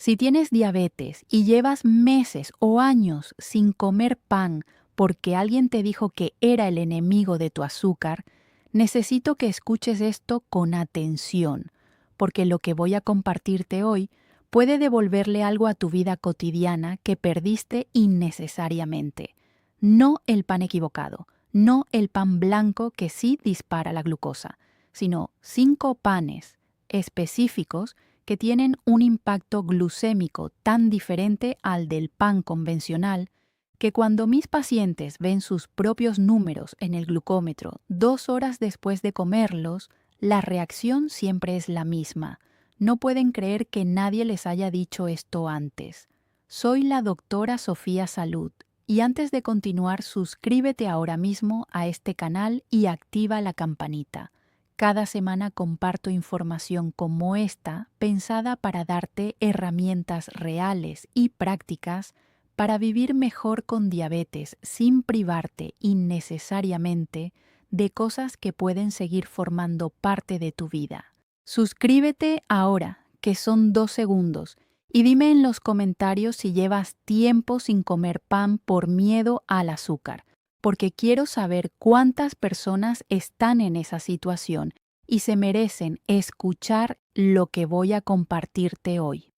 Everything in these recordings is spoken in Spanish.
Si tienes diabetes y llevas meses o años sin comer pan porque alguien te dijo que era el enemigo de tu azúcar, necesito que escuches esto con atención, porque lo que voy a compartirte hoy puede devolverle algo a tu vida cotidiana que perdiste innecesariamente. No el pan equivocado, no el pan blanco que sí dispara la glucosa, sino 5 panes específicos que tienen un impacto glucémico tan diferente al del pan convencional que cuando mis pacientes ven sus propios números en el glucómetro 2 horas después de comerlos, la reacción siempre es la misma. No pueden creer que nadie les haya dicho esto antes. Soy la doctora Sofía Salud y antes de continuar, suscríbete ahora mismo a este canal y activa la campanita. Cada semana comparto información como esta pensada para darte herramientas reales y prácticas para vivir mejor con diabetes sin privarte innecesariamente de cosas que pueden seguir formando parte de tu vida. Suscríbete ahora, que son 2 segundos, y dime en los comentarios si llevas tiempo sin comer pan por miedo al azúcar, porque quiero saber cuántas personas están en esa situación y se merecen escuchar lo que voy a compartirte hoy.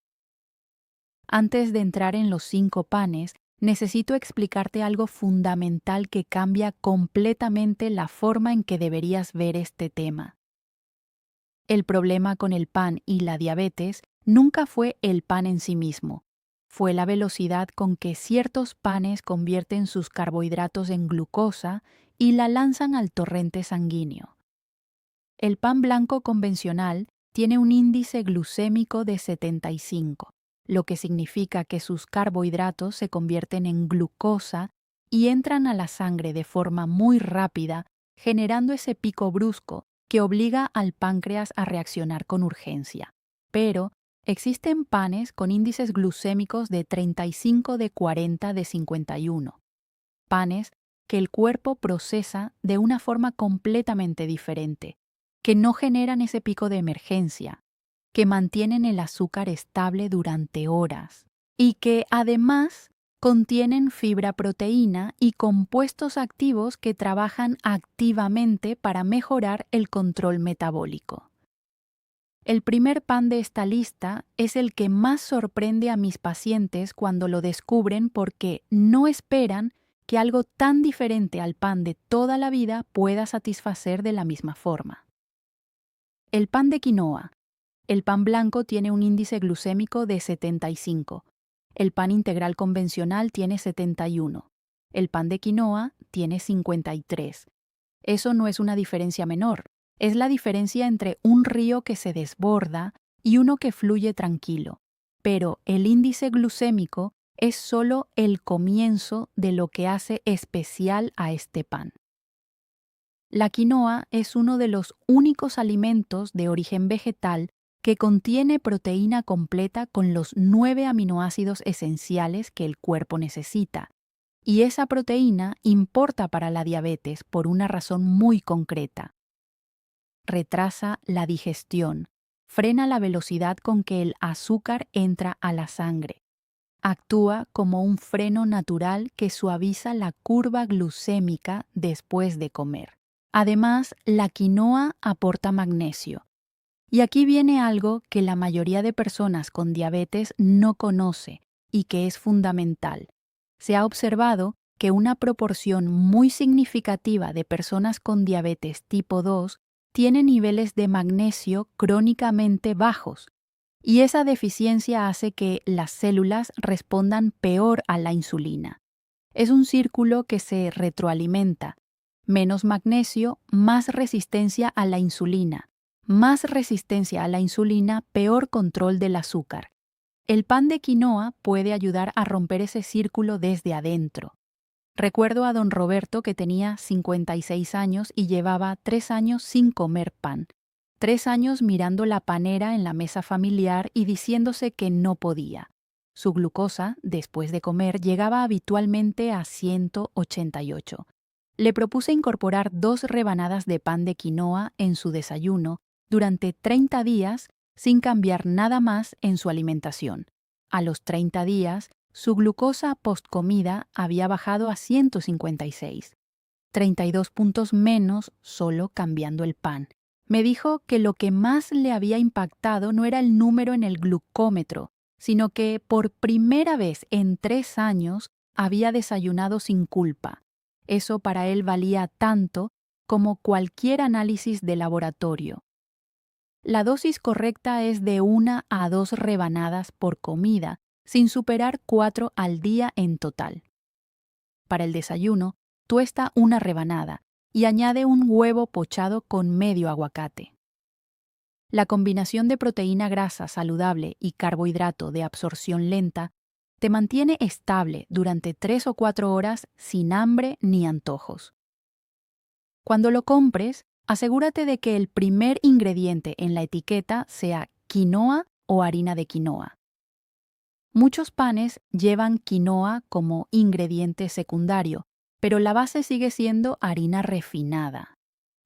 Antes de entrar en los 5 panes, necesito explicarte algo fundamental que cambia completamente la forma en que deberías ver este tema. El problema con el pan y la diabetes nunca fue el pan en sí mismo, fue la velocidad con que ciertos panes convierten sus carbohidratos en glucosa y la lanzan al torrente sanguíneo. El pan blanco convencional tiene un índice glucémico de 75, lo que significa que sus carbohidratos se convierten en glucosa y entran a la sangre de forma muy rápida, generando ese pico brusco que obliga al páncreas a reaccionar con urgencia. Pero existen panes con índices glucémicos de 35, de 40, de 51. Panes que el cuerpo procesa de una forma completamente diferente, que no generan ese pico de emergencia, que mantienen el azúcar estable durante horas y que además contienen fibra proteína y compuestos activos que trabajan activamente para mejorar el control metabólico. El primer pan de esta lista es el que más sorprende a mis pacientes cuando lo descubren porque no esperan que algo tan diferente al pan de toda la vida pueda satisfacer de la misma forma. El pan de quinoa. El pan blanco tiene un índice glucémico de 75. El pan integral convencional tiene 71. El pan de quinoa tiene 53. Eso no es una diferencia menor. Es la diferencia entre un río que se desborda y uno que fluye tranquilo. Pero el índice glucémico es solo el comienzo de lo que hace especial a este pan. La quinoa es uno de los únicos alimentos de origen vegetal que contiene proteína completa con los 9 aminoácidos esenciales que el cuerpo necesita. Y esa proteína importa para la diabetes por una razón muy concreta. Retrasa la digestión, frena la velocidad con que el azúcar entra a la sangre. Actúa como un freno natural que suaviza la curva glucémica después de comer. Además, la quinoa aporta magnesio. Y aquí viene algo que la mayoría de personas con diabetes no conoce y que es fundamental. Se ha observado que una proporción muy significativa de personas con diabetes tipo 2 tiene niveles de magnesio crónicamente bajos, y esa deficiencia hace que las células respondan peor a la insulina. Es un círculo que se retroalimenta. Menos magnesio, más resistencia a la insulina. Más resistencia a la insulina, peor control del azúcar. El pan de quinoa puede ayudar a romper ese círculo desde adentro. Recuerdo a don Roberto que tenía 56 años y llevaba 3 años sin comer pan. 3 años mirando la panera en la mesa familiar y diciéndose que no podía. Su glucosa, después de comer, llegaba habitualmente a 188. Le propuse incorporar 2 rebanadas de pan de quinoa en su desayuno durante 30 días sin cambiar nada más en su alimentación. A los 30 días, su glucosa postcomida había bajado a 156, 32 puntos menos solo cambiando el pan. Me dijo que lo que más le había impactado no era el número en el glucómetro, sino que por primera vez en 3 años había desayunado sin culpa. Eso para él valía tanto como cualquier análisis de laboratorio. La dosis correcta es de 1 a 2 rebanadas por comida, sin superar 4 al día en total. Para el desayuno, tuesta una rebanada y añade un huevo pochado con medio aguacate. La combinación de proteína grasa saludable y carbohidrato de absorción lenta te mantiene estable durante 3 o 4 horas sin hambre ni antojos. Cuando lo compres, asegúrate de que el primer ingrediente en la etiqueta sea quinoa o harina de quinoa. Muchos panes llevan quinoa como ingrediente secundario, pero la base sigue siendo harina refinada.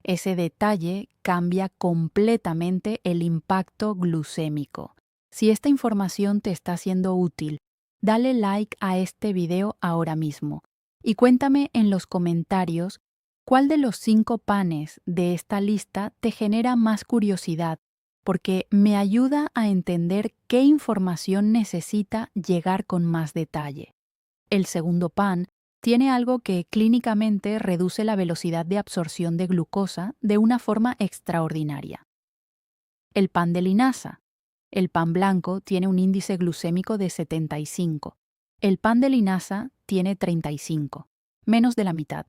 Ese detalle cambia completamente el impacto glucémico. Si esta información te está siendo útil, dale like a este video ahora mismo y cuéntame en los comentarios cuál de los 5 panes de esta lista te genera más curiosidad, porque me ayuda a entender qué información necesita llegar con más detalle. El segundo pan tiene algo que clínicamente reduce la velocidad de absorción de glucosa de una forma extraordinaria. El pan de linaza. El pan blanco tiene un índice glucémico de 75. El pan de linaza tiene 35, menos de la mitad,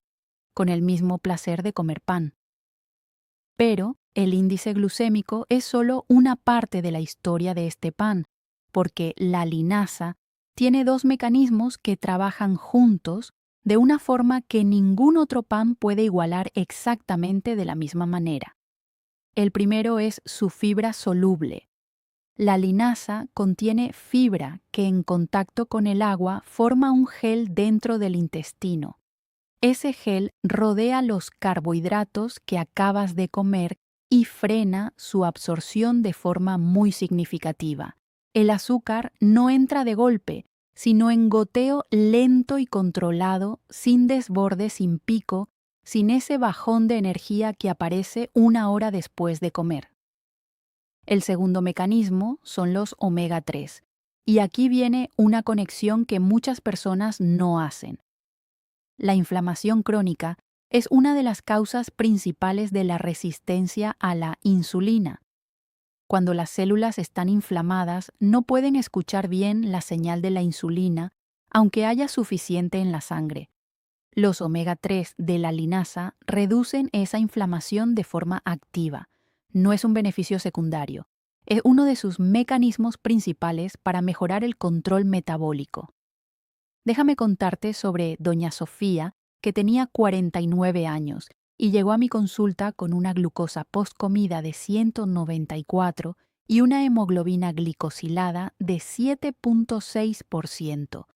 con el mismo placer de comer pan. Pero el índice glucémico es solo una parte de la historia de este pan, porque la linaza tiene 2 mecanismos que trabajan juntos de una forma que ningún otro pan puede igualar exactamente de la misma manera. El primero es su fibra soluble. La linaza contiene fibra que en contacto con el agua forma un gel dentro del intestino. Ese gel rodea los carbohidratos que acabas de comer y frena su absorción de forma muy significativa. El azúcar no entra de golpe, sino en goteo lento y controlado, sin desborde, sin pico, sin ese bajón de energía que aparece 1 hora después de comer. El segundo mecanismo son los omega 3, y aquí viene una conexión que muchas personas no hacen. La inflamación crónica es una de las causas principales de la resistencia a la insulina. Cuando las células están inflamadas, no pueden escuchar bien la señal de la insulina, aunque haya suficiente en la sangre. Los omega 3 de la linaza reducen esa inflamación de forma activa. No es un beneficio secundario. Es uno de sus mecanismos principales para mejorar el control metabólico. Déjame contarte sobre doña Sofía, que tenía 49 años y llegó a mi consulta con una glucosa postcomida de 194 y una hemoglobina glicosilada de 7.6%.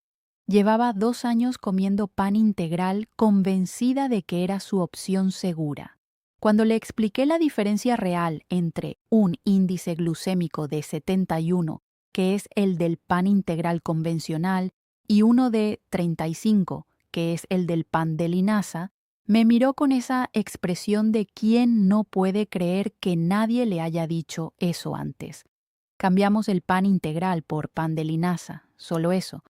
Llevaba 2 años comiendo pan integral, convencida de que era su opción segura. Cuando le expliqué la diferencia real entre un índice glucémico de 71, que es el del pan integral convencional, y uno de 35, que es el del pan de linaza, me miró con esa expresión de quien no puede creer que nadie le haya dicho eso antes. Cambiamos el pan integral por pan de linaza, solo eso.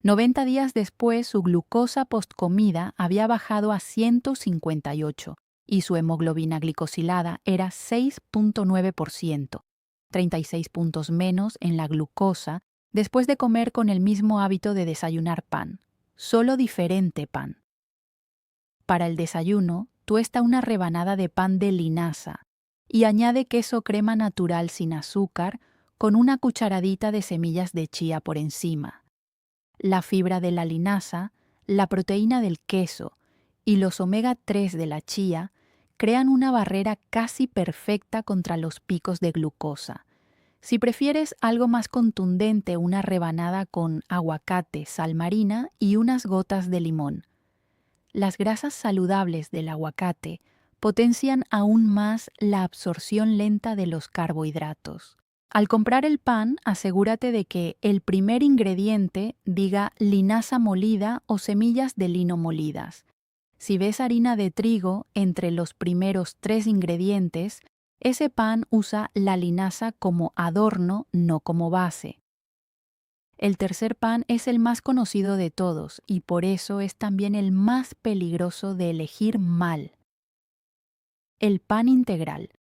90 días después, su glucosa postcomida había bajado a 158 y su hemoglobina glicosilada era 6.9%, 36 puntos menos en la glucosa después de comer con el mismo hábito de desayunar pan, solo diferente pan. Para el desayuno, tuesta una rebanada de pan de linaza y añade queso crema natural sin azúcar con una cucharadita de semillas de chía por encima. La fibra de la linaza, la proteína del queso y los omega 3 de la chía crean una barrera casi perfecta contra los picos de glucosa. Si prefieres algo más contundente, una rebanada con aguacate, sal marina y unas gotas de limón. Las grasas saludables del aguacate potencian aún más la absorción lenta de los carbohidratos. Al comprar el pan, asegúrate de que el primer ingrediente diga linaza molida o semillas de lino molidas. Si ves harina de trigo entre los primeros 3 ingredientes, ese pan usa la linaza como adorno, no como base. El tercer pan es el más conocido de todos y por eso es también el más peligroso de elegir mal. El pan integral.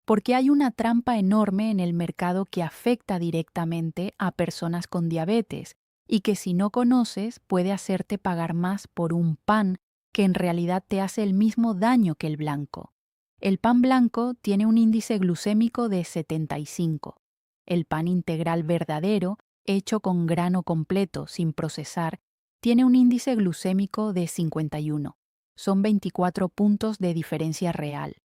Porque hay una trampa enorme en el mercado que afecta directamente a personas con diabetes y que si no conoces puede hacerte pagar más por un pan que en realidad te hace el mismo daño que el blanco. El pan blanco tiene un índice glucémico de 75. El pan integral verdadero, hecho con grano completo, sin procesar, tiene un índice glucémico de 51. Son 24 puntos de diferencia real.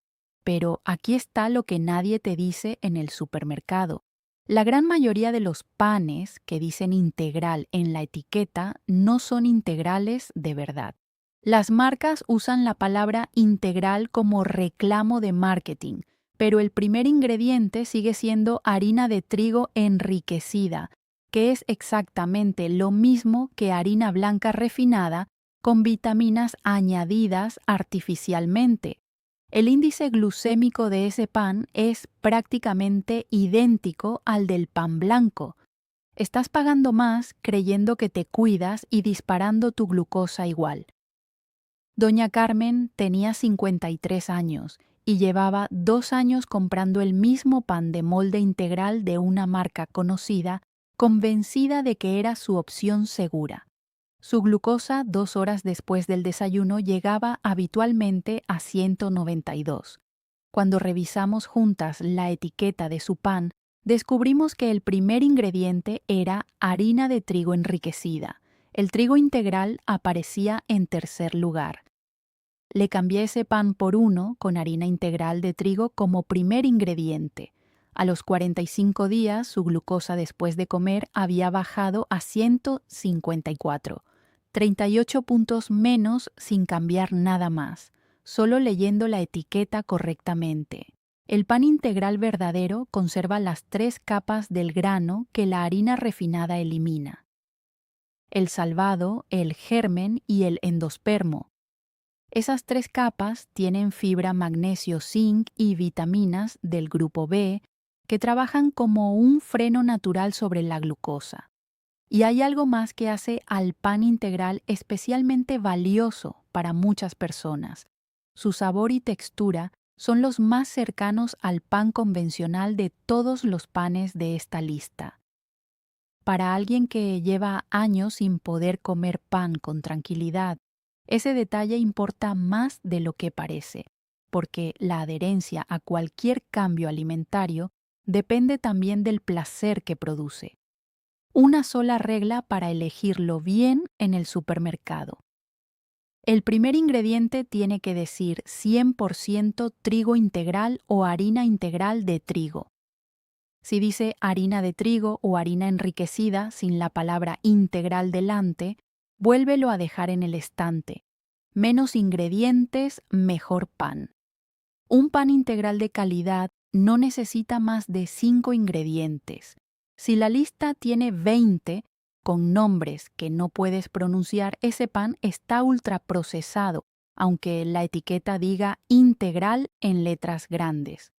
Pero aquí está lo que nadie te dice en el supermercado. La gran mayoría de los panes que dicen integral en la etiqueta no son integrales de verdad. Las marcas usan la palabra integral como reclamo de marketing, pero el primer ingrediente sigue siendo harina de trigo enriquecida, que es exactamente lo mismo que harina blanca refinada con vitaminas añadidas artificialmente. El índice glucémico de ese pan es prácticamente idéntico al del pan blanco. Estás pagando más creyendo que te cuidas y disparando tu glucosa igual. Doña Carmen tenía 53 años y llevaba 2 años comprando el mismo pan de molde integral de una marca conocida, convencida de que era su opción segura. Su glucosa 2 horas después del desayuno llegaba habitualmente a 192. Cuando revisamos juntas la etiqueta de su pan, descubrimos que el primer ingrediente era harina de trigo enriquecida. El trigo integral aparecía en tercer lugar. Le cambié ese pan por uno con harina integral de trigo como primer ingrediente. A los 45 días, su glucosa después de comer había bajado a 154, 38 puntos menos sin cambiar nada más, solo leyendo la etiqueta correctamente. El pan integral verdadero conserva las 3 capas del grano que la harina refinada elimina: el salvado, el germen y el endospermo. Esas 3 capas tienen fibra, magnesio, zinc y vitaminas del grupo B que trabajan como un freno natural sobre la glucosa. Y hay algo más que hace al pan integral especialmente valioso para muchas personas. Su sabor y textura son los más cercanos al pan convencional de todos los panes de esta lista. Para alguien que lleva años sin poder comer pan con tranquilidad, ese detalle importa más de lo que parece, porque la adherencia a cualquier cambio alimentario depende también del placer que produce. Una sola regla para elegirlo bien en el supermercado. El primer ingrediente tiene que decir 100% trigo integral o harina integral de trigo. Si dice harina de trigo o harina enriquecida sin la palabra integral delante, vuélvelo a dejar en el estante. Menos ingredientes, mejor pan. Un pan integral de calidad no necesita más de 5 ingredientes. Si la lista tiene 20 con nombres que no puedes pronunciar, ese pan está ultraprocesado, aunque la etiqueta diga integral en letras grandes.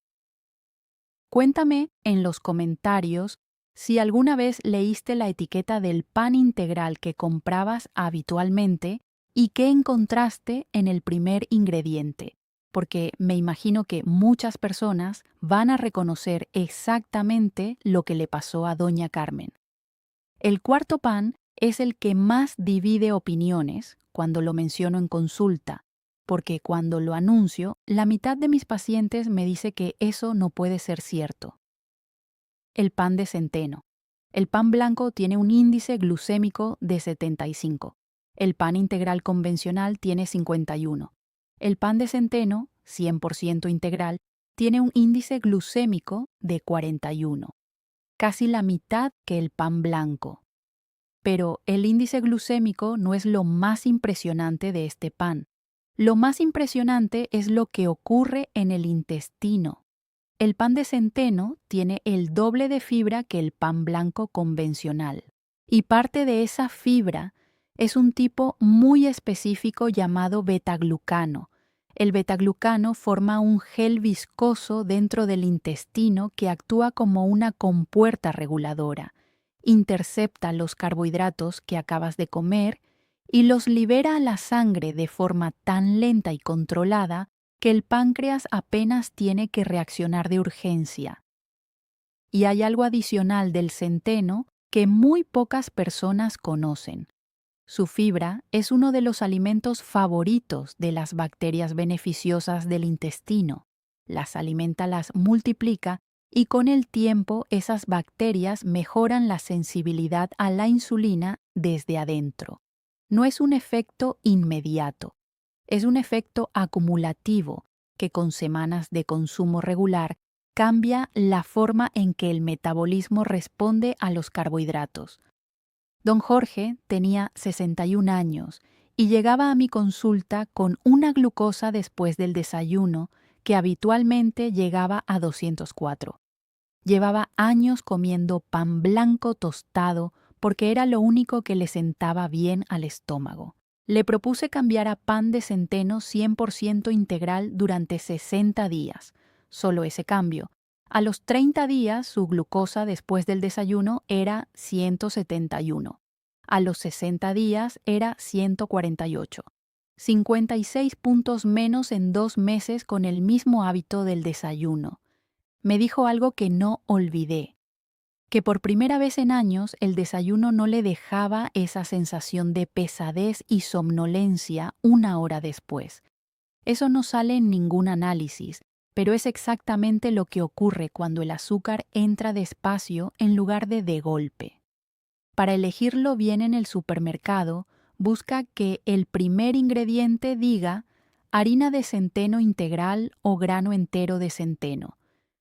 Cuéntame en los comentarios si alguna vez leíste la etiqueta del pan integral que comprabas habitualmente y qué encontraste en el primer ingrediente, porque me imagino que muchas personas van a reconocer exactamente lo que le pasó a Doña Carmen. El cuarto pan es el que más divide opiniones cuando lo menciono en consulta, porque cuando lo anuncio, la mitad de mis pacientes me dice que eso no puede ser cierto. El pan de centeno. El pan blanco tiene un índice glucémico de 75. El pan integral convencional tiene 51. El pan de centeno, 100% integral, tiene un índice glucémico de 41, casi la mitad que el pan blanco. Pero el índice glucémico no es lo más impresionante de este pan. Lo más impresionante es lo que ocurre en el intestino. El pan de centeno tiene el doble de fibra que el pan blanco convencional. Y parte de esa fibra es un tipo muy específico llamado betaglucano. El betaglucano forma un gel viscoso dentro del intestino que actúa como una compuerta reguladora. Intercepta los carbohidratos que acabas de comer y los libera a la sangre de forma tan lenta y controlada que el páncreas apenas tiene que reaccionar de urgencia. Y hay algo adicional del centeno que muy pocas personas conocen. Su fibra es uno de los alimentos favoritos de las bacterias beneficiosas del intestino. Las alimenta, las multiplica y con el tiempo esas bacterias mejoran la sensibilidad a la insulina desde adentro. No es un efecto inmediato, es un efecto acumulativo que con semanas de consumo regular cambia la forma en que el metabolismo responde a los carbohidratos. Don Jorge tenía 61 años y llegaba a mi consulta con una glucosa después del desayuno que habitualmente llegaba a 204. Llevaba años comiendo pan blanco tostado porque era lo único que le sentaba bien al estómago. Le propuse cambiar a pan de centeno 100% integral durante 60 días. Solo ese cambio. A los 30 días su glucosa después del desayuno era 171. A los 60 días era 148. 56 puntos menos en 2 meses con el mismo hábito del desayuno. Me dijo algo que no olvidé, que por primera vez en años el desayuno no le dejaba esa sensación de pesadez y somnolencia una hora después. Eso no sale en ningún análisis, pero es exactamente lo que ocurre cuando el azúcar entra despacio en lugar de golpe. Para elegirlo bien en el supermercado, busca que el primer ingrediente diga harina de centeno integral o grano entero de centeno.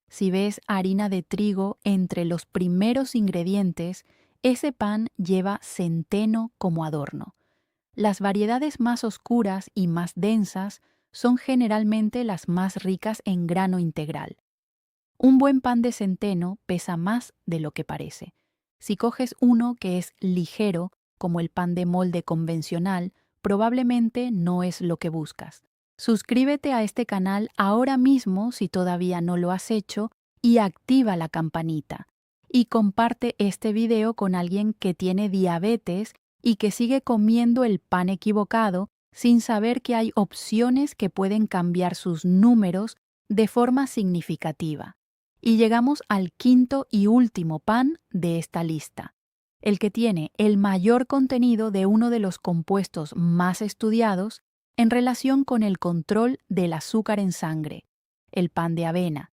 Si ves harina de trigo entre los primeros ingredientes, ese pan lleva centeno como adorno. Las variedades más oscuras y más densas son generalmente las más ricas en grano integral. Un buen pan de centeno pesa más de lo que parece. Si coges uno que es ligero, como el pan de molde convencional, probablemente no es lo que buscas. Suscríbete a este canal ahora mismo si todavía no lo has hecho y activa la campanita. Y comparte este video con alguien que tiene diabetes y que sigue comiendo el pan equivocado sin saber que hay opciones que pueden cambiar sus números de forma significativa. Y llegamos al quinto y último pan de esta lista, el que tiene el mayor contenido de uno de los compuestos más estudiados en relación con el control del azúcar en sangre, el pan de avena.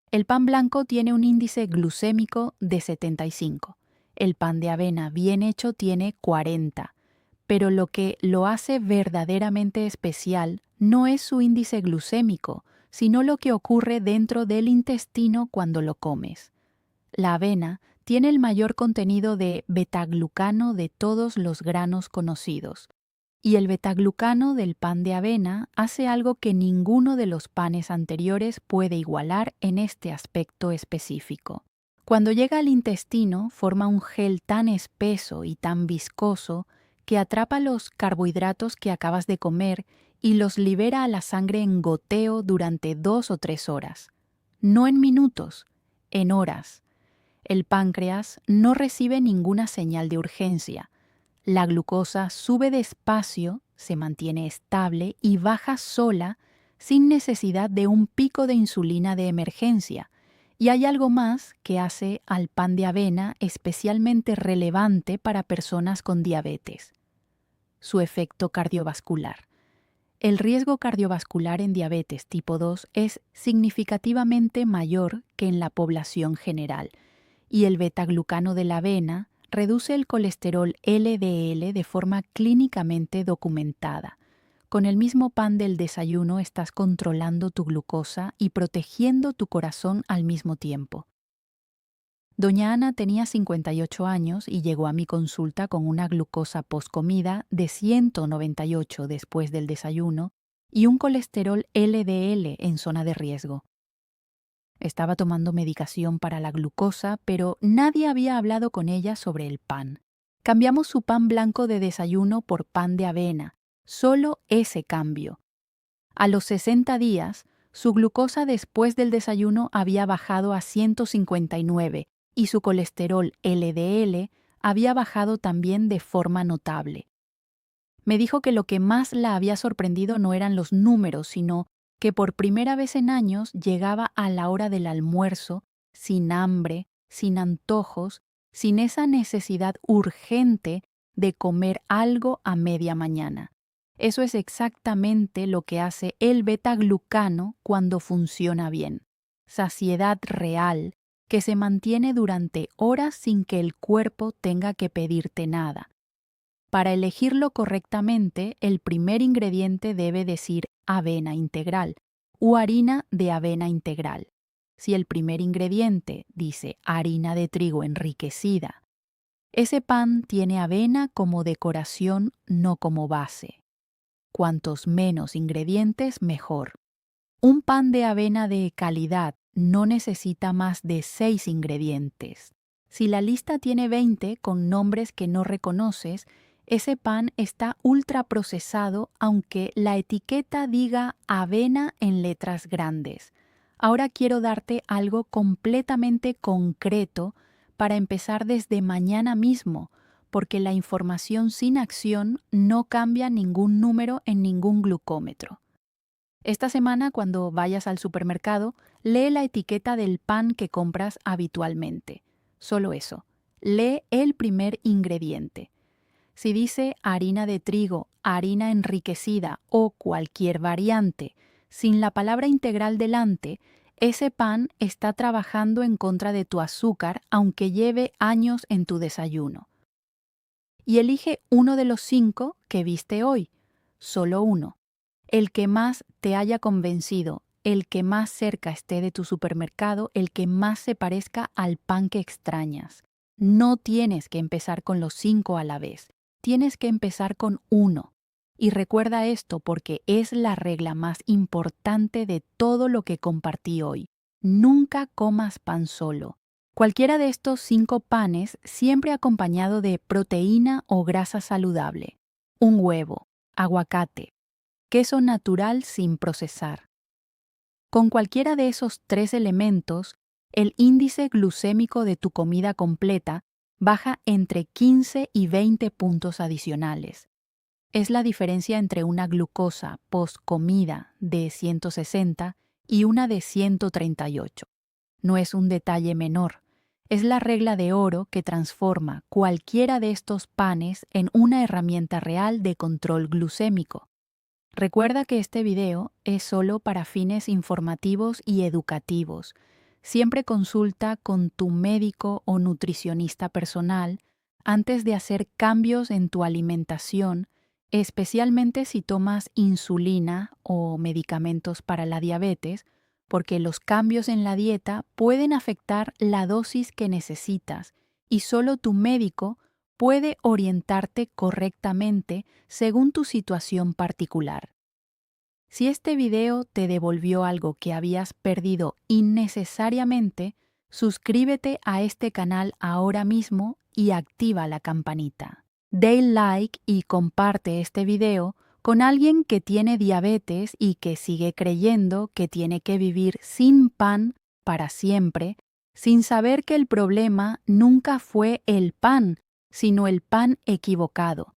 El pan blanco tiene un índice glucémico de 75. El pan de avena bien hecho tiene 40. Pero lo que lo hace verdaderamente especial no es su índice glucémico, sino lo que ocurre dentro del intestino cuando lo comes. La avena tiene el mayor contenido de betaglucano de todos los granos conocidos. Y el betaglucano del pan de avena hace algo que ninguno de los panes anteriores puede igualar en este aspecto específico. Cuando llega al intestino, forma un gel tan espeso y tan viscoso que atrapa los carbohidratos que acabas de comer y los libera a la sangre en goteo durante 2 o 3 horas. No en minutos, en horas. El páncreas no recibe ninguna señal de urgencia. La glucosa sube despacio, se mantiene estable y baja sola sin necesidad de un pico de insulina de emergencia. Y hay algo más que hace al pan de avena especialmente relevante para personas con diabetes: su efecto cardiovascular. El riesgo cardiovascular en diabetes tipo 2 es significativamente mayor que en la población general, y el betaglucano de la avena reduce el colesterol LDL de forma clínicamente documentada. Con el mismo pan del desayuno estás controlando tu glucosa y protegiendo tu corazón al mismo tiempo. Doña Ana tenía 58 años y llegó a mi consulta con una glucosa postcomida de 198 después del desayuno y un colesterol LDL en zona de riesgo. Estaba tomando medicación para la glucosa, pero nadie había hablado con ella sobre el pan. Cambiamos su pan blanco de desayuno por pan de avena, solo ese cambio. A los 60 días, su glucosa después del desayuno había bajado a 159 y su colesterol LDL había bajado también de forma notable. Me dijo que lo que más la había sorprendido no eran los números, sino que por primera vez en años llegaba a la hora del almuerzo, sin hambre, sin antojos, sin esa necesidad urgente de comer algo a media mañana. Eso es exactamente lo que hace el beta-glucano cuando funciona bien. Saciedad real, que se mantiene durante horas sin que el cuerpo tenga que pedirte nada. Para elegirlo correctamente, el primer ingrediente debe decir avena integral o harina de avena integral. Si el primer ingrediente dice harina de trigo enriquecida, ese pan tiene avena como decoración, no como base. Cuantos menos ingredientes, mejor. Un pan de avena de calidad no necesita más de 6 ingredientes. Si la lista tiene 20 con nombres que no reconoces, ese pan está ultraprocesado aunque la etiqueta diga avena en letras grandes. Ahora quiero darte algo completamente concreto para empezar desde mañana mismo, porque la información sin acción no cambia ningún número en ningún glucómetro. Esta semana, cuando vayas al supermercado, lee la etiqueta del pan que compras habitualmente. Solo eso. Lee el primer ingrediente. Si dice harina de trigo, harina enriquecida o cualquier variante, sin la palabra integral delante, ese pan está trabajando en contra de tu azúcar aunque lleve años en tu desayuno. Y elige uno de los 5 que viste hoy, solo uno. El que más te haya convencido, el que más cerca esté de tu supermercado, el que más se parezca al pan que extrañas. No tienes que empezar con los 5 a la vez, tienes que empezar con uno. Y recuerda esto porque es la regla más importante de todo lo que compartí hoy. Nunca comas pan solo. Cualquiera de estos 5 panes siempre acompañado de proteína o grasa saludable. Un huevo, aguacate, queso natural sin procesar. Con cualquiera de esos 3 elementos, el índice glucémico de tu comida completa baja entre 15 y 20 puntos adicionales. Es la diferencia entre una glucosa post-comida de 160 y una de 138. No es un detalle menor. Es la regla de oro que transforma cualquiera de estos panes en una herramienta real de control glucémico. Recuerda que este video es solo para fines informativos y educativos. Siempre consulta con tu médico o nutricionista personal antes de hacer cambios en tu alimentación, especialmente si tomas insulina o medicamentos para la diabetes, porque los cambios en la dieta pueden afectar la dosis que necesitas y solo tu médico puede orientarte correctamente según tu situación particular. Si este video te devolvió algo que habías perdido innecesariamente, suscríbete a este canal ahora mismo y activa la campanita. Dale like y comparte este video con alguien que tiene diabetes y que sigue creyendo que tiene que vivir sin pan para siempre, sin saber que el problema nunca fue el pan, sino el pan equivocado.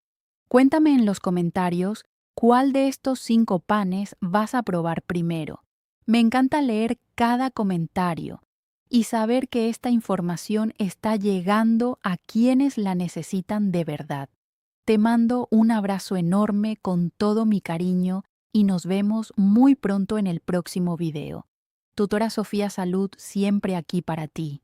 Cuéntame en los comentarios cuál de estos 5 panes vas a probar primero. Me encanta leer cada comentario y saber que esta información está llegando a quienes la necesitan de verdad. Te mando un abrazo enorme con todo mi cariño y nos vemos muy pronto en el próximo video. Tutora Sofía Salud siempre aquí para ti.